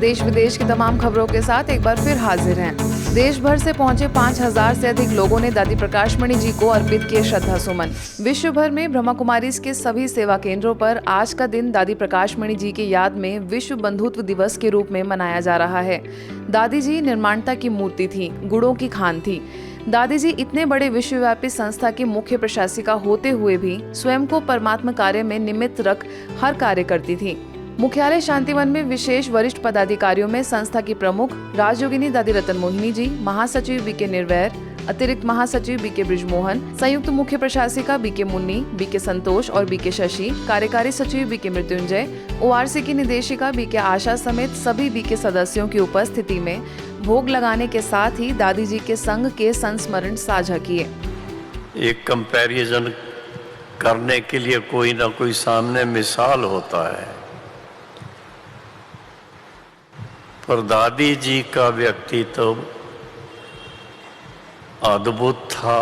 देश विदेश की तमाम खबरों के साथ एक बार फिर हाजिर हैं। देश भर से पहुंचे 5000 से अधिक लोगों ने दादी प्रकाशमणि जी को अर्पित किए श्रद्धा सुमन। विश्व भर में ब्रह्मा कुमारीज के सभी सेवा केंद्रों पर आज का दिन दादी प्रकाशमणि जी की याद में विश्व बंधुत्व दिवस के रूप में मनाया जा रहा है। दादी जी निर्माणता की मूर्ति थी, गुणों की खान थी। दादी जी इतने बड़े विश्वव्यापी संस्था की मुख्य प्रशासिका होते हुए भी स्वयं को परमात्मा कार्य में निमित्त रख हर कार्य करती थी। मुख्यालय शांतिवन में विशेष वरिष्ठ पदाधिकारियों में संस्था की प्रमुख राजयोगिनी दादी रतन मोहिनी जी, महासचिव बीके निर्वैर, अतिरिक्त महासचिव बीके ब्रिजमोहन, संयुक्त मुख्य प्रशासिका बीके मुन्नी, बीके संतोष और बीके शशि, कार्यकारी सचिव बीके मृत्युंजय, ओआरसी की निदेशिका बीके आशा समेत सभी बीके सदस्यों की उपस्थिति में भोग लगाने के साथ ही दादी जी के संग के संस्मरण साझा किए। एक कंपैरिजन करने के लिए कोई ना कोई सामने मिसाल होता है, पर दादी जी का व्यक्तित्व अद्भुत था,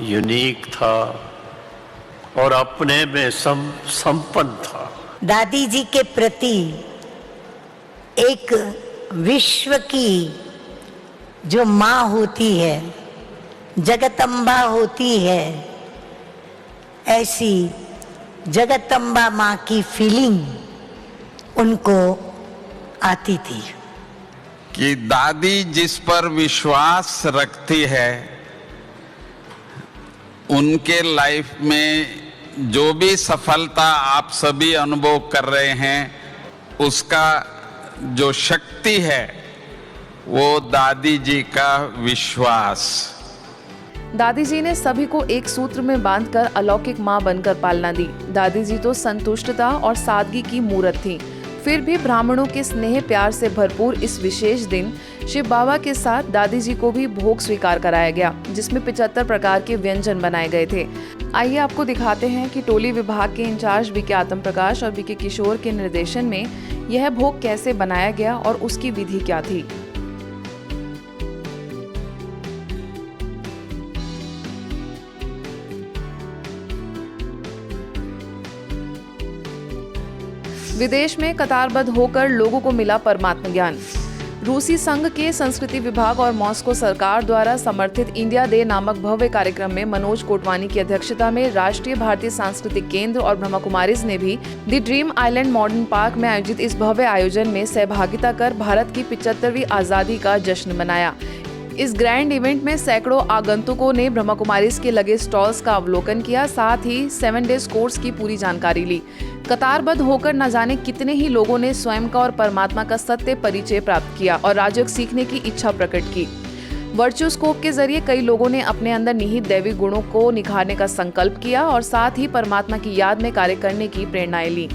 यूनिक था और अपने में संपन्न था। दादी जी के प्रति एक विश्व की जो माँ होती है, जगदम्बा होती है, ऐसी जगदम्बा माँ की फीलिंग उनको आती थी कि दादी जिस पर विश्वास रखती है, उनके लाइफ में जो भी सफलता आप सभी अनुभव कर रहे हैं, उसका जो शक्ति है वो दादी जी का विश्वास। दादी जी ने सभी को एक सूत्र में बांधकर अलौकिक माँ बनकर पालना दी। दादी जी तो संतुष्टता और सादगी की मूरत थी। फिर भी ब्राह्मणों के स्नेह प्यार से भरपूर इस विशेष दिन शिव बाबा के साथ दादी जी को भी भोग स्वीकार कराया गया, जिसमें 75 प्रकार के व्यंजन बनाए गए थे। आइए आपको दिखाते हैं कि टोली विभाग के इंचार्ज बीके आत्म प्रकाश और बीके किशोर के निर्देशन में यह भोग कैसे बनाया गया और उसकी विधि क्या थी। विदेश में कतारबद्ध होकर लोगों को मिला परमात्म ज्ञान। रूसी संघ के संस्कृति विभाग और मॉस्को सरकार द्वारा समर्थित इंडिया डे नामक भव्य कार्यक्रम में मनोज कोटवानी की अध्यक्षता में राष्ट्रीय भारतीय सांस्कृतिक केंद्र और ब्रह्मा कुमारीज ने भी the dream island modern park में आयोजित इस भव्य आयोजन में सहभागिता कर भारत की 75वीं आजादी का जश्न मनाया। इस ग्रैंड इवेंट में सैकड़ों आगंतुकों ने ब्रह्मा कुमारीज के लगे स्टॉल्स का अवलोकन किया, साथ ही 7 डेज कोर्स की पूरी जानकारी ली। कतारबद्ध होकर न जाने कितने ही लोगों ने स्वयं का और परमात्मा का सत्य परिचय प्राप्त किया और राजयोग सीखने की इच्छा प्रकट की। वर्चुअल स्कोप के जरिए कई लोगों ने अपने अंदर निहित दैवी गुणों को निखारने का संकल्प किया और साथ ही परमात्मा की याद में कार्य करने की प्रेरणाएं ली।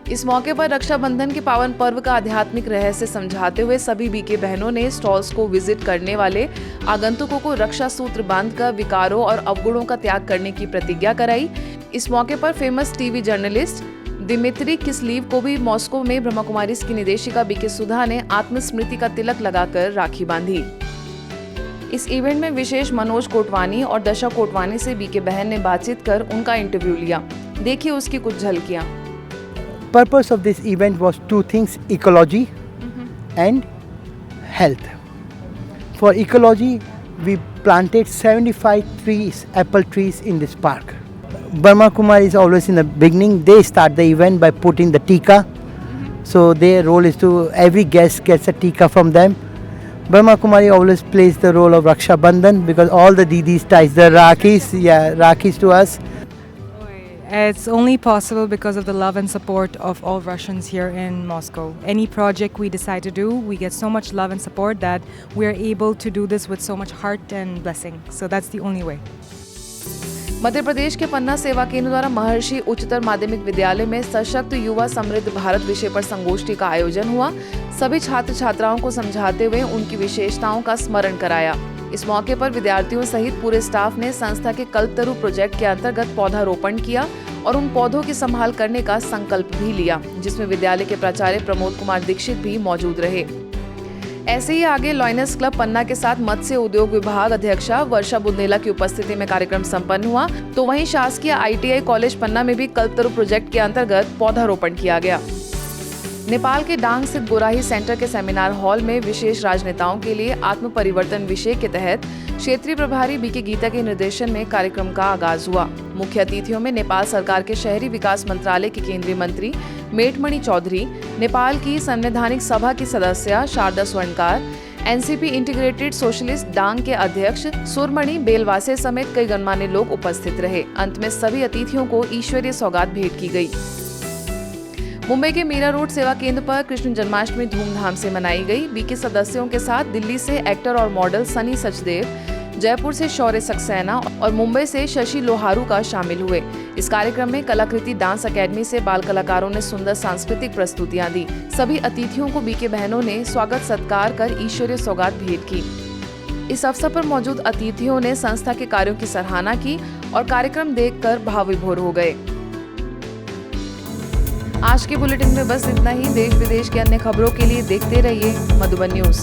इस मौके पर रक्षाबंधन के पावन पर्व का आध्यात्मिक रहस्य समझाते हुए सभी बीके बहनों ने स्टॉल्स को विजिट करने वाले आगंतुकों को रक्षा सूत्र बांधकर विकारों और अवगुणों का त्याग करने की प्रतिज्ञा कराई। इस मौके पर फेमस टीवी जर्नलिस्ट दिमित्री किस्लीव को भी मॉस्को में ब्रह्मा कुमारीज की निदेशिका बीके सुधा ने आत्मस्मृति का तिलक लगाकर राखी बांधी। इस इवेंट में विशेष मनोज कोटवानी और दशा कोटवानी से बीके बहन ने बातचीत कर उनका इंटरव्यू लिया। देखिए उसकी कुछ झलकियां। Purpose of this event was 2 things: ecology and health. For ecology, we planted 75 trees, apple trees in this park. Brahma Kumari is always in the beginning. They start the event by putting the tika. So their role is to, every guest gets a tika from them. Brahma Kumari always plays the role of Raksha Bandhan because all the didis ties the Rakhis to us. It's only possible because of the love and support of all Russians here in Moscow. Any project we decide to do, we get so much love and support that we are able to do this with so much heart and blessing. So that's the only way. Madhya Pradesh के पन्ना सेवा केंद्र द्वारा महर्षि उच्चतर माध्यमिक विद्यालय में सशक्त युवा समृद्ध भारत विषय पर संगोष्ठी का आयोजन हुआ। सभी छात्र छात्राओं को समझाते हुए उनकी विशेषताओं का स्मरण कराया। इस मौके पर विद्यार्थियों सहित पूरे स्टाफ ने संस्था के कल्पतरु प्रोजेक्ट के अंतर्गत पौधारोपण किया और उन पौधों की संभाल करने का संकल्प भी लिया, जिसमें विद्यालय के प्राचार्य प्रमोद कुमार दीक्षित भी मौजूद रहे। ऐसे ही आगे लॉयनर्स क्लब पन्ना के साथ मत्स्य उद्योग विभाग अध्यक्षा वर्षा बुंदेला की उपस्थिति में कार्यक्रम संपन्न हुआ, तो वहीं शासकीय ITI कॉलेज पन्ना में भी कल्पतरु प्रोजेक्ट के अंतर्गत पौधारोपण किया गया। नेपाल के डांग स्थित गोराही सेंटर के सेमिनार हॉल में विशेष राजनेताओं के लिए आत्म परिवर्तन विषय के तहत क्षेत्रीय प्रभारी बीके गीता के निर्देशन में कार्यक्रम का आगाज हुआ। मुख्य अतिथियों में नेपाल सरकार के शहरी विकास मंत्रालय के केंद्रीय मंत्री मेटमणि चौधरी, नेपाल की संवैधानिक सभा की सदस्य शारदा स्वर्णकार, एनसीपी इंटीग्रेटेड सोशलिस्ट डांग के अध्यक्ष सुरमणि बेलवासे समेत कई गणमान्य लोग उपस्थित रहे। अंत में सभी अतिथियों को ईश्वरीय सौगात भेंट की गई। मुंबई के मीरा रोड सेवा केंद्र पर कृष्ण जन्माष्टमी धूमधाम से मनाई गई। बीके सदस्यों के साथ दिल्ली से एक्टर और मॉडल सनी सचदेव, जयपुर से शौर्य सक्सेना और मुंबई से शशि लोहारू का शामिल हुए। इस कार्यक्रम में कलाकृति डांस अकेडमी से बाल कलाकारों ने सुंदर सांस्कृतिक प्रस्तुतियां दी। सभी अतिथियों को बीके बहनों ने स्वागत सत्कार कर ईश्वरीय सौगात भेंट की। इस अवसर पर मौजूद अतिथियों ने संस्था के कार्यों की सराहना की और कार्यक्रम देखकर भाव विभोर हो गए। आज के बुलेटिन में बस इतना ही। देश विदेश की अन्य खबरों के लिए देखते रहिए मधुबन न्यूज।